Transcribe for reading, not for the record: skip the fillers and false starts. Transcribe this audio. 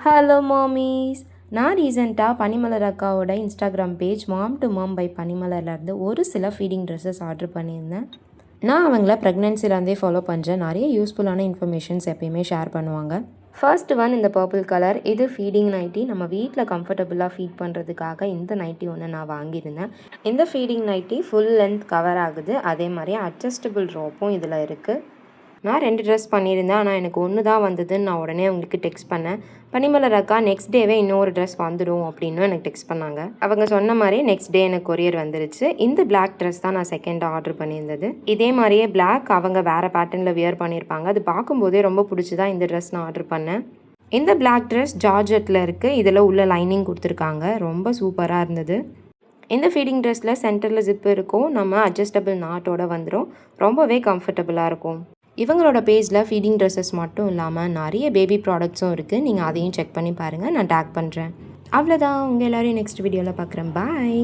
Hello மாமிஸ். நான் ரீசெண்டாக பனிமலர் அக்காவோட Instagram page mom to mom by பனிமலர்லேருந்து ஒரு சில ஃபீடிங் ட்ரெஸ்ஸஸ் ஆர்டர் பண்ணியிருந்தேன். நான் அவங்கள ப்ரெக்னென்சிலேருந்தே ஃபாலோ பண்ணுறேன். நிறைய யூஸ்ஃபுல்லான இன்ஃபர்மேஷன்ஸ் எப்பயுமே ஷேர் பண்ணுவாங்க. ஃபர்ஸ்ட் ஒன் இந்த பர்பிள் கலர். இது ஃபீடிங் நைட்டி. நம்ம வீட்டில் கம்ஃபர்டபுளாக ஃபீட் பண்ணுறதுக்காக இந்த நைட்டி ஒன்று நான் வாங்கியிருந்தேன். இந்த feeding nighty full length cover ஆகுது. அதே மாதிரி அட்ஜஸ்டபிள் ரோப்பும் இதில் இருக்குது. நான் 2 ட்ரெஸ் பண்ணியிருந்தேன். ஆனால் எனக்கு ஒன்று தான் வந்ததுன்னு நான் உடனே அவங்களுக்கு டெக்ஸ்ட் பண்ணேன். பனிமலர் அக்கா நெக்ஸ்ட் டேவே இன்னொரு ட்ரெஸ் வந்துடும் அப்படின்னு எனக்கு டெக்ஸ்ட் பண்ணாங்க. அவங்க சொன்ன மாதிரி நெக்ஸ்ட் டே எனக்கு கொரியர் வந்துருச்சு. இந்த பிளாக் ட்ரெஸ் தான் நான் செகண்டாக ஆர்டர் பண்ணியிருந்தது. இதே மாதிரியே பிளாக் அவங்க வேறு பேட்டர்னில் வியர் பண்ணியிருப்பாங்க. அது பார்க்கும்போதே ரொம்ப பிடிச்சிதான் இந்த ட்ரெஸ் நான் ஆர்டர் பண்ணேன். இந்த பிளாக் ட்ரெஸ் ஜார்ஜெட்டில் இருக்குது. இதில் உள்ள லைனிங் கொடுத்துருக்காங்க. ரொம்ப சூப்பராக இருந்தது. இந்த ஃபீடிங் ட்ரெஸ்ஸில் சென்டரில் ஜிப்பு இருக்கும். நம்ம அட்ஜஸ்டபிள் நாட்டோட வந்துடும். ரொம்பவே கம்ஃபர்டபுளாக இருக்கும். இவங்களோட பேஜில் ஃபீடிங் ட்ரெஸ்ஸஸ் மட்டும் இல்லாமல் நிறைய பேபி ப்ராடக்ட்ஸும் இருக்குது. நீங்கள் அதையும் செக் பண்ணி பாருங்கள். நான் டேக் பண்ணுறேன். அவ்வளோதான். உங்கள் எல்லோரையும் நெக்ஸ்ட் வீடியோவில் பார்க்குறேன். பாய்.